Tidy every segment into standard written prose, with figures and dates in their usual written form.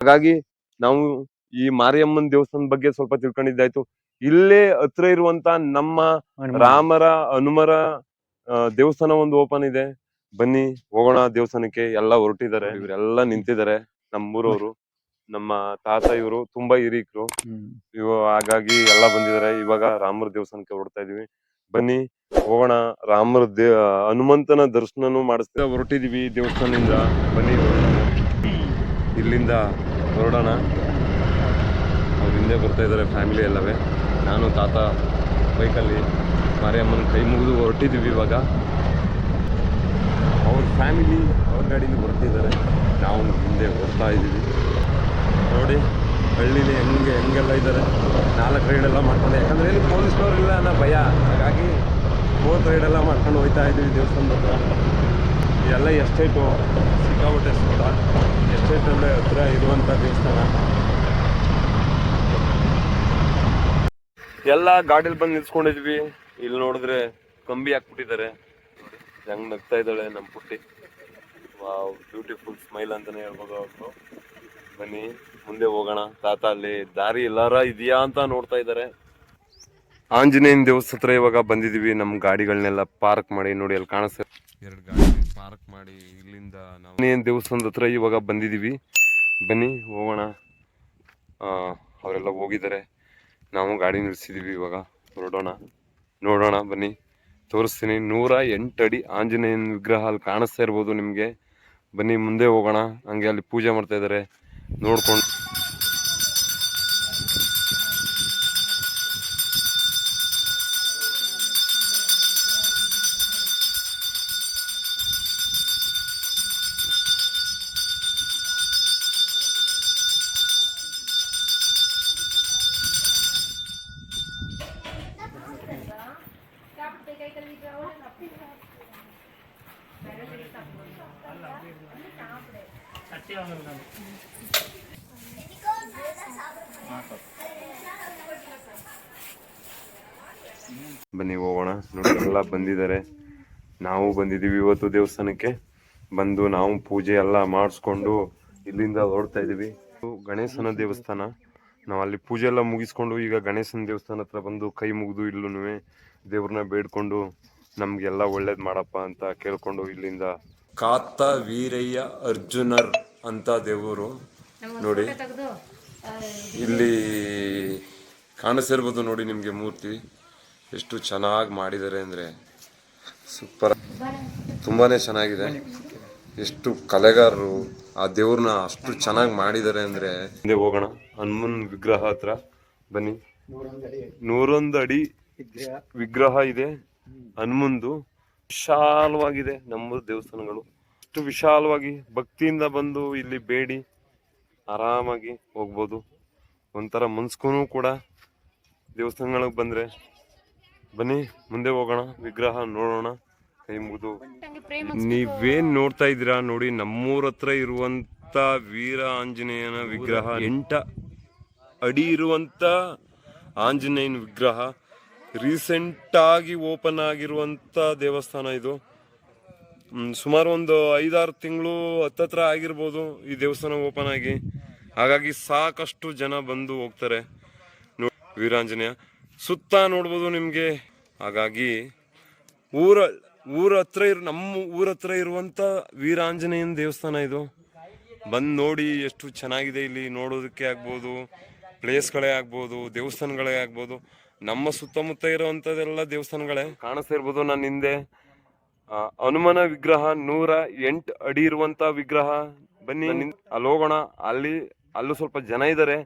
ಹಾಗಾಗಿ ನಾವು ಈ ಮಾರಿಯಮ್ಮನ ದೇವಸ್ಥಾನದ ಬಗ್ಗೆ ಸ್ವಲ್ಪ ತಿಳ್ಕೊಂಡಿದ್ದಾಯ್ತು. ಇಲ್ಲೇ ಹತ್ರ ಇರುವಂತ ನಮ್ಮ ರಾಮರ ಹನುಮರ ದೇವಸ್ಥಾನ ಒಂದು ಓಪನ್ ಇದೆ. ಬನ್ನಿ ಹೋಗೋಣ ದೇವಸ್ಥಾನಕ್ಕೆ. ಎಲ್ಲ ಹೊರಟಿದ್ದಾರೆ, ಇವರೆಲ್ಲ ನಿಂತಿದ್ದಾರೆ. ನಮ್ಮೂರವರು, ನಮ್ಮ ತಾತ ಇವರು ತುಂಬಾ ಹಿರೀಕರು ಹಾಗಾಗಿ ಎಲ್ಲ ಬಂದಿದ್ದಾರೆ. ಇವಾಗ ರಾಮರ ದೇವಸ್ಥಾನಕ್ಕೆ ಹೊರಡ್ತಾ ಇದೀವಿ. ಬನ್ನಿ ಹೋಗೋಣ. ರಾಮರ ಹನುಮಂತನ ದರ್ಶನನೂ ಮಾಡಿಸ್ತಾ ಹೊರಟಿದೀವಿ ದೇವಸ್ಥಾನದಿಂದ. ಬನ್ನಿ ಇಲ್ಲಿಂದ ಹೊರಡೋಣ. ಅವ್ರ ಹಿಂದೆ ಬರ್ತಾ ಇದ್ದಾರೆ ಫ್ಯಾಮಿಲಿ ಎಲ್ಲವೇ. ನಾನು ತಾತ ಬೈಕಲ್ಲಿ ಮಾರಿಯಮ್ಮನ ಕೈ ಮುಗಿದು ಹೊರಟಿದ್ದೀವಿ. ಇವಾಗ ಅವ್ರ ಫ್ಯಾಮಿಲಿ ಅವ್ರ ಗಾಡೀಲಿ ಹೊರಟಿದ್ದಾರೆ, ನಾವು ಹಿಂದೆ ಹೊರಡ್ತಾ ಇದ್ದೀವಿ. ನೋಡಿ ಹಳ್ಳಿಲಿ ಹೆಂಗೆಲ್ಲ ಇದ್ದಾರೆ. 4 ರೈಡೆಲ್ಲ ಮಾಡ್ಕೊಂಡು, ಯಾಕಂದರೆ ಇಲ್ಲಿ ಪೊಲೀಸ್ನವ್ರು ಇಲ್ಲ ಅನ್ನೋ ಭಯ, ಹಾಗಾಗಿ 4 ರೈಡೆಲ್ಲ ಮಾಡ್ಕೊಂಡು ಹೋಗ್ತಾ ಇದ್ದೀವಿ ದೇವಸ್ಥಾನದ ಹತ್ರ. ಎಲ್ಲ ಎಸ್ಟೇಟು ಸಿಕ್ಕಾಪಟ್ಟೆ ಸೋದ. ಎಸ್ಟೇಟಲ್ಲೇ ಹತ್ರ ಇರುವಂಥ ದೇವಸ್ಥಾನ. ಎಲ್ಲ ಗಾಡಿಲಿ ಬಂದು ನಿಲ್ಸ್ಕೊಂಡಿದ್ವಿ. ಇಲ್ಲಿ ನೋಡಿದ್ರೆ ಕಂಬಿ ಹಾಕ್ಬಿಟ್ಟಿದ್ದಾರೆ. ಹೆಂಗ್ ನಗ್ತಾ ಇದ್ದಾಳೆ ನಮ್ಮ ಪುಟ್ಟಿ. ವಾವ್, ಬ್ಯೂಟಿಫುಲ್ ಸ್ಮೈಲ್ ಅಂತಾನೆ ಹೇಳ್ಬೋದು ಅವ್ರು. ಬನ್ನಿ ಮುಂದೆ ಹೋಗೋಣ. ತಾತ ಅಲ್ಲಿ ದಾರಿ ಎಲ್ಲಾರ ಇದೆಯಾ ಅಂತ ನೋಡ್ತಾ ಇದ್ದಾರೆ. ಆಂಜನೇಯನ ದೇವಸ್ಥಾನ ಹತ್ರ ಇವಾಗ ಬಂದಿದೀವಿ. ನಮ್ಮ ಗಾಡಿಗಳನ್ನೆಲ್ಲ ಪಾರ್ಕ್ ಮಾಡಿ, ನೋಡಿ ಅಲ್ಲಿ ಕಾಣಿಸ್ತದೆ 2 ಗಾಡಿ ಪಾರ್ಕ್ ಮಾಡಿ. ಇಲ್ಲಿಂದ ನಾವು ಆಂಜನೇಯನ ದೇವಸ್ಥಾನದ ಹತ್ರ ಇವಾಗ ಬಂದಿದೀವಿ. ಬನ್ನಿ ಹೋಗೋಣ. ಅವರೆಲ್ಲ ಹೋಗಿದ್ದಾರೆ, ನಾವು ಗಾಡಿ ನಿಲ್ಸಿದೀವಿ. ಇವಾಗ ಹೊರಡೋಣ, ನೋಡೋಣ. ಬನ್ನಿ ತೋರಿಸ್ತೀನಿ. 108 ಅಡಿ ಆಂಜನೇಯನ ವಿಗ್ರಹ ಅಲ್ಲಿ ಕಾಣಿಸ್ತಾ ಇರ್ಬೋದು ನಿಮಗೆ. ಬನ್ನಿ ಮುಂದೆ ಹೋಗೋಣ. ಹಂಗೆ ಅಲ್ಲಿ ಪೂಜೆ ಮಾಡ್ತಾ ಇದ್ದಾರೆ ನೋಡ್ಕೊಂಡು. ಬನ್ನಿ ಹೋಗೋಣ. ನೋಡಿ ಎಲ್ಲ ಬಂದಿದ್ದಾರೆ, ನಾವು ಬಂದಿದ್ದೀವಿ ಇವತ್ತು ದೇವಸ್ಥಾನಕ್ಕೆ. ಬಂದು ನಾವು ಪೂಜೆ ಎಲ್ಲ ಮಾಡಿಸ್ಕೊಂಡು ಇಲ್ಲಿಂದ ಹೊರಡ್ತಾ ಇದ್ದೀವಿ. ಗಣೇಶನ ದೇವಸ್ಥಾನ. ನಾವು ಅಲ್ಲಿ ಪೂಜೆ ಎಲ್ಲ ಮುಗಿಸ್ಕೊಂಡು ಈಗ ಗಣೇಶನ ದೇವಸ್ಥಾನ ಹತ್ರ ಬಂದು ಕೈ ಮುಗಿದು ಇಲ್ಲೂ ದೇವ್ರನ್ನ ಬೇಡ್ಕೊಂಡು ನಮ್ಗೆಲ್ಲ ಒಳ್ಳೇದು ಮಾಡಪ್ಪ ಅಂತ ಕೇಳ್ಕೊಂಡು ಇಲ್ಲಿಂದ. ಕಾತ ವೀರಯ್ಯ ಅರ್ಜುನರ್ ಅಂತ ದೇವರು ನೋಡಿ ಇಲ್ಲಿ ಕಾಣಿಸಿರ್ಬೋದು. ನೋಡಿ ನಿಮಗೆ ಮೂರ್ತಿ ಎಷ್ಟು ಚೆನ್ನಾಗಿ ಮಾಡಿದ್ದಾರೆ ಅಂದರೆ ಸೂಪರ್, ತುಂಬಾನೇ ಚೆನ್ನಾಗಿದೆ. ಎಷ್ಟು ಕಲೆಗಾರರು ಆ ದೇವ್ರನ್ನ ಅಷ್ಟು ಚೆನ್ನಾಗಿ ಮಾಡಿದ್ದಾರೆ ಅಂದರೆ. ಹಿಂದೆ ಹೋಗೋಣ. ಹನುಮನ್ ವಿಗ್ರಹ ಹತ್ರ ಬನ್ನಿ. 101 ಅಡಿ ವಿಗ್ರಹ ಇದೆ ಹನುಮಂದು. ವಿಶಾಲವಾಗಿದೆ ನಮ್ಮ ದೇವಸ್ಥಾನಗಳು. ಅಷ್ಟು ವಿಶಾಲವಾಗಿ ಭಕ್ತಿಯಿಂದ ಬಂದು ಇಲ್ಲಿ ಬೇಡಿ ಆರಾಮಾಗಿ ಹೋಗ್ಬೋದು. ಒಂಥರ ಮನ್ಸ್ಗೂ ಕೂಡ ದೇವಸ್ಥಾನಗಳಿಗೆ ಬಂದ್ರೆ. ಬನ್ನಿ ಮುಂದೆ ಹೋಗೋಣ, ವಿಗ್ರಹ ನೋಡೋಣ, ಕೈ ಮುಗಿದು. ನೀವೇನ್ ನೋಡ್ತಾ ಇದ್ದೀರಾ ನೋಡಿ, ನಮ್ಮೂರ ಹತ್ರ ಇರುವಂತ ವೀರ ಆಂಜನೇಯನ ವಿಗ್ರಹ. 8 ಅಡಿ ಇರುವಂತ ಆಂಜನೇಯನ ವಿಗ್ರಹ. ರೀಸೆಂಟ್ ಆಗಿ ಓಪನ್ ಆಗಿರುವಂತ ದೇವಸ್ಥಾನ ಇದು. ಸುಮಾರು ಒಂದು 5-6 ತಿಂಗಳು ಹತ್ತತ್ರ ಆಗಿರ್ಬೋದು ಈ ದೇವಸ್ಥಾನ ಓಪನ್ ಆಗಿ. ಹಾಗಾಗಿ ಸಾಕಷ್ಟು ಜನ ಬಂದು ಹೋಗ್ತಾರೆ. ವೀರಾಂಜನೇಯ ಸುತ್ತ ನೋಡ್ಬೋದು ನಿಮ್ಗೆ. ಹಾಗಾಗಿ ನಮ್ಮ ಊರ ಹತ್ರ ಇರುವಂತ ವೀರಾಂಜನೇಯನ ದೇವಸ್ಥಾನ ಇದು. ಬಂದು ನೋಡಿ ಎಷ್ಟು ಚೆನ್ನಾಗಿದೆ. ಇಲ್ಲಿ ನೋಡೋದಕ್ಕೆ ಆಗ್ಬೋದು, ಪ್ಲೇಸ್ಗಳೇ ಆಗ್ಬೋದು, ದೇವಸ್ಥಾನಗಳೇ ಆಗ್ಬೋದು. ನಮ್ಮ ಸುತ್ತಮುತ್ತ ಇರುವಂತದೆಲ್ಲ ದೇವಸ್ಥಾನಗಳೇ ಕಾಣಿಸ್ತಾ ಇರ್ಬೋದು. ನನ್ನ ಹಿಂದೆ ಹನುಮನ ವಿಗ್ರಹ 108 ಅಡಿ ಇರುವಂತ ವಿಗ್ರಹ. ಬನ್ನಿ ಅಲ್ಲಿ ಹೋಗೋಣ. ಅಲ್ಲೂ ಸ್ವಲ್ಪ ಜನ ಇದ್ದಾರೆ.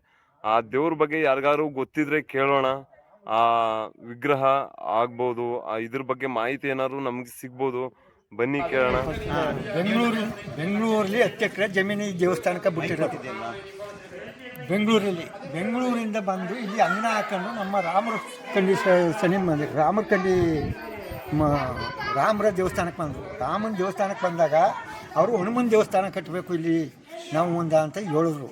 ಆ ದೇವ್ರ ಬಗ್ಗೆ ಯಾರಿಗಾರು ಗೊತ್ತಿದ್ರೆ ಕೇಳೋಣ. ಆ ವಿಗ್ರಹ ಆಗ್ಬೋದು, ಇದ್ರ ಬಗ್ಗೆ ಮಾಹಿತಿ ಏನಾದ್ರು ನಮ್ಗೆ ಸಿಗ್ಬೋದು. ಬನ್ನಿ ಕೇಳೋಣ. ಬೆಂಗಳೂರಲ್ಲಿ 10 ಎಕರೆ ಜಮೀನು ದೇವಸ್ಥಾನಕ್ಕೆ ಬಿಟ್ಟಿರೋದು. ಬೆಂಗಳೂರಿಂದ ಬಂದು ಇಲ್ಲಿ ಅಂಗನ ಹಾಕೊಂಡು ನಮ್ಮ ರಾಮರ ದೇವಸ್ಥಾನಕ್ಕೆ ಬಂದರು. ರಾಮನ ದೇವಸ್ಥಾನಕ್ಕೆ ಬಂದಾಗ ಅವರು ಹನುಮನ್ ದೇವಸ್ಥಾನ ಕಟ್ಟಬೇಕು ಇಲ್ಲಿ ನಾವು ಅಂತ ಹೇಳಿದ್ರು.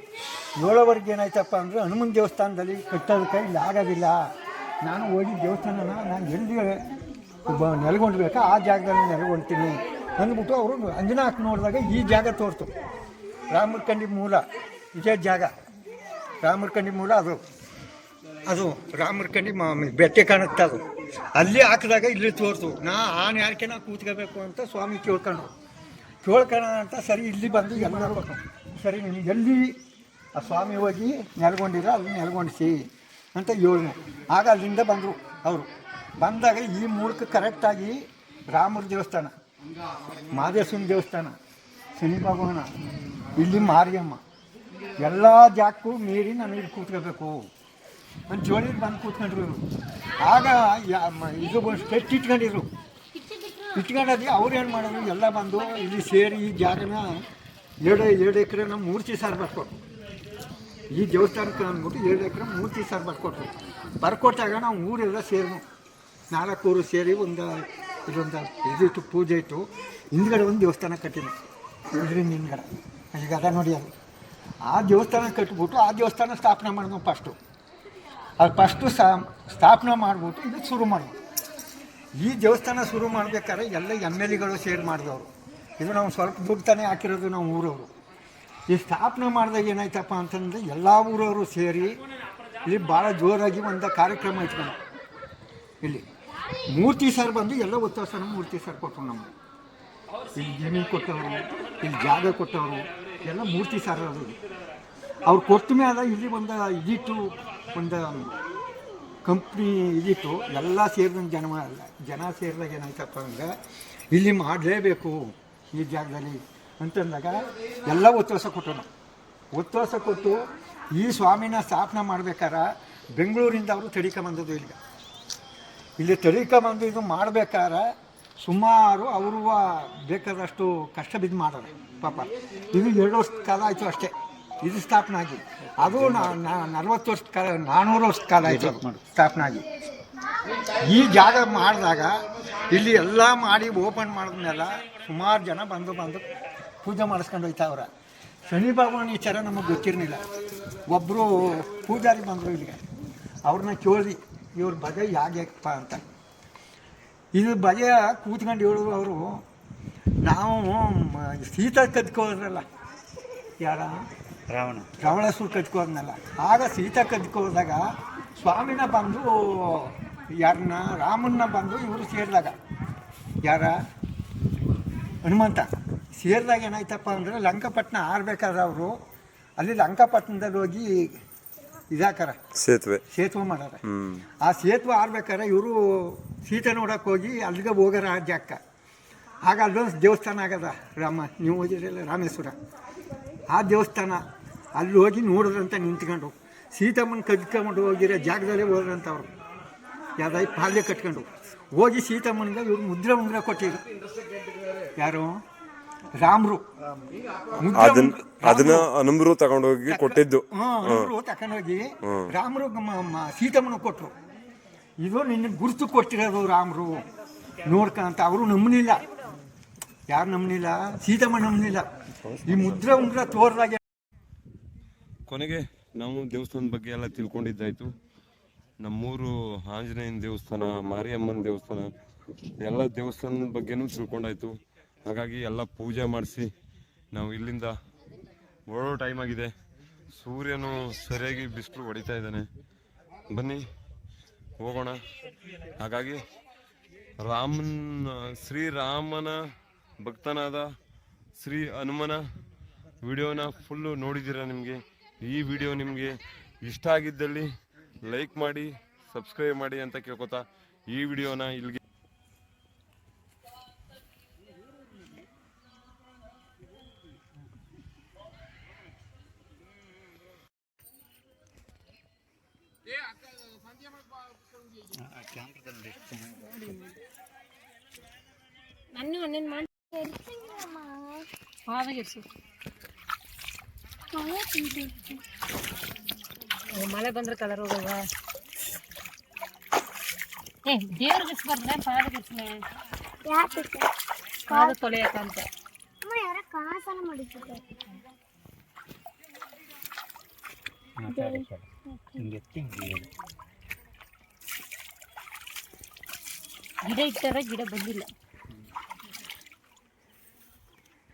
ಹೇಳೋವರೆಗೆ ಏನಾಯ್ತಪ್ಪ ಅಂದರೆ ಹನುಮನ್ ದೇವಸ್ಥಾನದಲ್ಲಿ ಕಟ್ಟೋದಕ್ಕೆ ಇಲ್ಲಿ ಆಗೋದಿಲ್ಲ. ನಾನು ಹೋಗಿ ದೇವಸ್ಥಾನನ ನಾನು ಎಲ್ಲಿ ನೆಲೆಗೊಂಡ್ಬೇಕಾ ಆ ಜಾಗದಲ್ಲಿ ನೆಲೆಗೊಳ್ತೀನಿ ಅಂದ್ಬಿಟ್ಟು ಅವರು ಅಂಜನಾ ಹಾಕಿ ನೋಡಿದಾಗ ಈ ಜಾಗ ತೋರ್ತು. ರಾಮರ ಕಂಡಿ ಮೂಲ ಇದೇ ಜಾಗ ರಾಮರ ಕಂಡಿ ಮೂಲ ಅದು ಅದು ರಾಮರ ಕಂಡಿ ಬೆಟ್ಟೆ ಕಾಣುತ್ತೆ ಅದು ಅಲ್ಲಿ ಹಾಕಿದಾಗ ಇಲ್ಲಿ ತೋರ್ತು ಆನೆ ಯಾಕೆ ನಾ ಕೂತ್ಕೋಬೇಕು ಅಂತ ಸ್ವಾಮಿ ಕೇಳ್ಕೋಣ ಅಂತ ಸರಿ ಇಲ್ಲಿ ಬಂದು ಎಲ್ಲ ಕೊಟ್ಟು ಸರಿ ನಿಮ್ಗೆ ಎಲ್ಲಿ ಆ ಸ್ವಾಮಿ ಹೋಗಿ ನೆಲ್ಕೊಂಡಿರೋ ಅಲ್ಲಿ ನೆಲ್ಕೊಂಡಿಸಿ ಅಂತ ಹೇಳಿದೆ. ಆಗ ಅಲ್ಲಿಂದ ಬಂದರು ಅವರು. ಬಂದಾಗ ಈ ಮೂಲಕ ಕರೆಕ್ಟಾಗಿ ರಾಮರ ದೇವಸ್ಥಾನ, ಮಾದೇಶ್ವರನ ದೇವಸ್ಥಾನ, ಶನಿ ಭಗವಾನ, ಇಲ್ಲಿ ಮಾರಿಯಮ್ಮ ಎಲ್ಲ ಜಾಗಕ್ಕೂ ಮೀರಿ ನಾನು ಇಲ್ಲಿ ಕೂತ್ಕೋಬೇಕು ಅಂತ ಜೋಳಿಗೆ ಬಂದು ಕೂತ್ಕೊಂಡ್ರು ಇವರು. ಆಗ ಇದು ಸ್ಟೆಚ್ ಇಟ್ಕೊಂಡಿದ್ರು. ಇಟ್ಕೊಂಡಲ್ಲಿ ಅವ್ರು ಏನು ಮಾಡೋದು ಎಲ್ಲ ಬಂದು ಇಲ್ಲಿ ಸೇರಿ ಈ ಜಾಗನ 2 ಎಕರೆನ ಮೂರ್ತಿ ಸಾರು ಬರ್ಕೊಟ್ರು. ಈ ದೇವಸ್ಥಾನಕ್ಕೆ ಅಂದ್ಬಿಟ್ಟು 2 ಎಕರೆ ಮೂರ್ತಿ ಸಾರು ಬರ್ಕೊಟ್ರು. ಬರ್ಕೊಟ್ಟಾಗ ನಾವು ಊರೆಲ್ಲ ಸೇರಿನು 4 ಊರು ಸೇರಿ ಇದೊಂದು ಇದಿತ್ತು, ಪೂಜೆ ಇತ್ತು. ಹಿಂದ್ಗಡೆ ಒಂದು ದೇವಸ್ಥಾನ ಕಟ್ಟಿದ್ವಿ. ಇದರಿಂದ ಹಿಂದ್ಗಡೆ ಈಗ ಅದ ನೋಡಿ ಅದು. ಆ ದೇವಸ್ಥಾನ ಕಟ್ಬಿಟ್ಟು ಆ ದೇವಸ್ಥಾನ ಸ್ಥಾಪನೆ ಮಾಡಿದ್ವು ಫಸ್ಟು ಸ್ಥಾಪನೆ ಮಾಡಿಬಿಟ್ಟು ಇದು ಶುರು ಮಾಡಿದ್ವು. ಈ ದೇವಸ್ಥಾನ ಶುರು ಮಾಡಬೇಕಾದ್ರೆ ಎಲ್ಲ MLAಗಳು ಸೇರಿ ಮಾಡಿದವರು. ಇದು ನಾವು ಸ್ವಲ್ಪ ದುಡ್ಡು ತಾನೇ ಹಾಕಿರೋದು ನಾವು ಊರವರು. ಈ ಸ್ಥಾಪನೆ ಮಾಡಿದಾಗ ಏನಾಯ್ತಪ್ಪ ಅಂತಂದರೆ ಎಲ್ಲ ಊರವರು ಸೇರಿ ಇಲ್ಲಿ ಭಾಳ ಜೋರಾಗಿ ಒಂದು ಕಾರ್ಯಕ್ರಮ ಇಟ್ಕೊಂಡು ಇಲ್ಲಿ ಮೂರ್ತಿ ಸರ್ ಬಂದು ಎಲ್ಲ ಒತ್ತವಸ್ಥಾನ ಮೂರ್ತಿ ಸರ್ ಕೊಟ್ಟರು. ನಮಗೆ ಇಲ್ಲಿ ಜಮೀನು ಕೊಟ್ಟವರು, ಇಲ್ಲಿ ಜಾಗ ಕೊಟ್ಟವರು ಎಲ್ಲ ಮೂರ್ತಿ ಸರ್ ಅದು. ಅವ್ರು ಕೊಟ್ಟ ಮೇಲೆ ಇಲ್ಲಿ ಒಂದು ಇದಿಟ್ಟು, ಒಂದು ಕಂಪ್ನಿ ಇದಿತ್ತು. ಎಲ್ಲ ಸೇರಿದಂಗೆ ಜನ ಸೇರಿದಾಗ ಏನಾಯ್ತಪ್ಪ ಅಂದರೆ ಇಲ್ಲಿ ಮಾಡಲೇಬೇಕು ಈ ಜಾಗದಲ್ಲಿ ಅಂತಂದಾಗ ಎಲ್ಲ ಒತ್ತುವಸ ಕೊಟ್ಟರು. ಒತ್ತುವಸ ಕೊಟ್ಟು ಈ ಸ್ವಾಮಿನ ಸ್ಥಾಪನೆ ಮಾಡ್ಬೇಕಾರೆ ಬೆಂಗಳೂರಿಂದ ಅವರು ತಡಿಕೊಂಬಂದದ್ದು ಇಲ್ಲಿ ತಡಿಕೊಂಬಂದು ಇದು ಮಾಡ್ಬೇಕಾದ್ರೆ ಸುಮಾರು ಅವರು ಬೇಕಾದಷ್ಟು ಕಷ್ಟ ಬಿದ್ದು ಮಾಡೋರು ಪಾಪ. ಇದು 2 ವರ್ಷದ ಕಾಲ ಆಯಿತು ಅಷ್ಟೇ ಇದು ಸ್ಥಾಪನೆ ಆಗಿ. ಅದು 40 ವರ್ಷದ ಕಾಲ 400 ವರ್ಷದ ಕಾಲ ಆಯಿತು ಸ್ಥಾಪನೆ ಆಗಿ. ಈ ಜಾಗ ಮಾಡಿದಾಗ ಇಲ್ಲಿ ಎಲ್ಲ ಮಾಡಿ ಓಪನ್ ಮಾಡಿದ್ಮೇಲೆ ಸುಮಾರು ಜನ ಬಂದು ಪೂಜೆ ಮಾಡಿಸ್ಕೊಂಡು ಹೋಯ್ತಾವ್ರ. ಶನಿ ಭಗವಾನ್ ಈ ಥರ ನಮಗೆ ಗೊತ್ತಿರಲಿಲ್ಲ. ಒಬ್ಬರು ಪೂಜಾರಿ ಬಂದರು ಇಲ್ಲಿಗೆ. ಅವ್ರನ್ನ ಕೇಳಿ ಇವ್ರ ಬಗೆ ಯಾಗಪ್ಪ ಅಂತ. ಇದು ಬಗೆ ಕೂತ್ಕೊಂಡು ಹೇಳಿದ್ರು ಅವರು. ನಾವು ಸೀತಾ ಕದ್ಕೋದ್ರಲ್ಲ, ಯಾರ ರಾವಣಾಸುರ ಕದ್ಕೋದ್ನಲ್ಲ. ಆಗ ಸೀತಾ ಕದ್ಕೋದಾಗ ಸ್ವಾಮಿನ ಬಂದು ಯಾರನ್ನ ರಾಮನ್ನ ಬಂದು ಇವರು ಸೇರಿದಾಗ, ಯಾರ ಹನುಮಂತ ಸೇರಿದಾಗ ಏನಾಯ್ತಪ್ಪ ಅಂದರೆ ಲಂಕಾಪಟ್ಟಣ ಆರ್ಬೇಕಾದ್ರೆ ಅವರು ಅಲ್ಲಿ ಲಂಕಾಪಟ್ಟಣದಲ್ಲಿ ಹೋಗಿ ಇದಾಕಾರ ಸೇತುವೆ ಮಾಡಾರ. ಆ ಸೇತುವೆ ಆರ್ಬೇಕಾರೆ ಇವರು ಸೀತೆ ನೋಡೋಕೆ ಹೋಗಿ ಅಲ್ಲಿಗೆ ಹೋಗಾರ ಆ ಜಾಗಕ್ಕೆ. ಆಗ ಅಲ್ಲೊಂದು ದೇವಸ್ಥಾನ ಆಗದ ನೀವು ಹೋಗಿರಲಿಲ್ಲ ರಾಮೇಶ್ವರ. ಆ ದೇವಸ್ಥಾನ ಅಲ್ಲಿ ಹೋಗಿ ನೋಡಿದ್ರಂತ ನಿಂತ್ಕೊಂಡು ಸೀತಮ್ಮನ ಕದ್ಕೊಂಡು ಹೋಗಿರೋ ಜಾಗದಲ್ಲೇ ಹೋದ್ರಂತವ್ರು. ಯಾವ್ದಾಯ್ತು ಪಾಲ್ಯ ಕಟ್ಕೊಂಡು ಹೋಗಿ ಸೀತಮ್ಮನಿಗೆ ಇವ್ರು ಮುದ್ರೆ ಕೊಟ್ಟಿದ್ರು. ಯಾರು ರಾಮರು ಅದನ್ನ ಅನುಮ್ರು ತಗೊಂಡೋಗಿ ಕೊಟ್ಟಿದ್ದು. ಅನುಮ್ರು ತಗೊಂಡೋಗಿ ರಾಮರು ಸೀತಮ್ಮನ ಕೊಟ್ಟರು. ಇದು ನಿನ್ನ ಗುರುತು ಕೊಟ್ಟಿರೋದು ರಾಮರು ನೋಡ್ಕಂತ. ಅವರು ನಂಬಲಿಲ್ಲ. ಯಾರು ನಂಬಲಿಲ್ಲ? ಸೀತಮ್ಮ ನಂಬಲಿಲ್ಲ. ಈ ಮುದ್ರೆ ತೋರ್ದಾಗೆ. ಕೊನೆಗೆ ನಾವು ದೇವಸ್ಥಾನದ ಬಗ್ಗೆ ಎಲ್ಲ ತಿಳ್ಕೊಂಡಿದ್ದಾಯ್ತು. ನಮ್ಮೂರು ಆಂಜನೇಯನ ದೇವಸ್ಥಾನ, ಮಾರಿಯಮ್ಮನ ದೇವಸ್ಥಾನ, ಎಲ್ಲ ದೇವಸ್ಥಾನದ ಬಗ್ಗೆನೂ ತಿಳ್ಕೊಂಡಾಯ್ತು. ಹಾಗಾಗಿ ಎಲ್ಲ ಪೂಜೆ ಮಾಡಿಸಿ ನಾವು ಇಲ್ಲಿಂದ ಹೊರಡೋ ಟೈಮ್ ಆಗಿದೆ. ಸೂರ್ಯನು ಸರಿಯಾಗಿ ಬಿಸಿಲು ಹೊಡಿತಾ ಇದ್ದಾನೆ. ಬನ್ನಿ ಹೋಗೋಣ. ಹಾಗಾಗಿ ಶ್ರೀರಾಮನ ಭಕ್ತನಾದ ಶ್ರೀ ಹನುಮನ ವಿಡಿಯೋನ ಫುಲ್ಲು ನೋಡಿದ್ದೀರಾ. ನಿಮಗೆ ಈ ವಿಡಿಯೋ ನಿಮಗೆ ಇಷ್ಟ ಆಗಿದ್ದಲ್ಲಿ ಲೈಕ್ ಮಾಡಿ, ಸಬ್ಸ್ಕ್ರೈಬ್ ಮಾಡಿ ಅಂತ ಕೇಳ್ಕೊತಾ ಈ ವಿಡಿಯೋನ ಇಲ್ಲಿಗೆ ಮಳೆ ಬಂದ್ರೆ ಕಲರ್ ಹೋಗಲ್ವ? ದೇವ್ರಿಗೆ ಇಸ್ಬಾರ್ದ್ರೆ ಪಾದಗಿಸ್ನೆ ಪಾದ ತೊಳೆಯಕ್ಕಂತ ಗಿಡ ಇಟ್ಟಾರ, ಗಿಡ ಬಂದಿಲ್ಲ.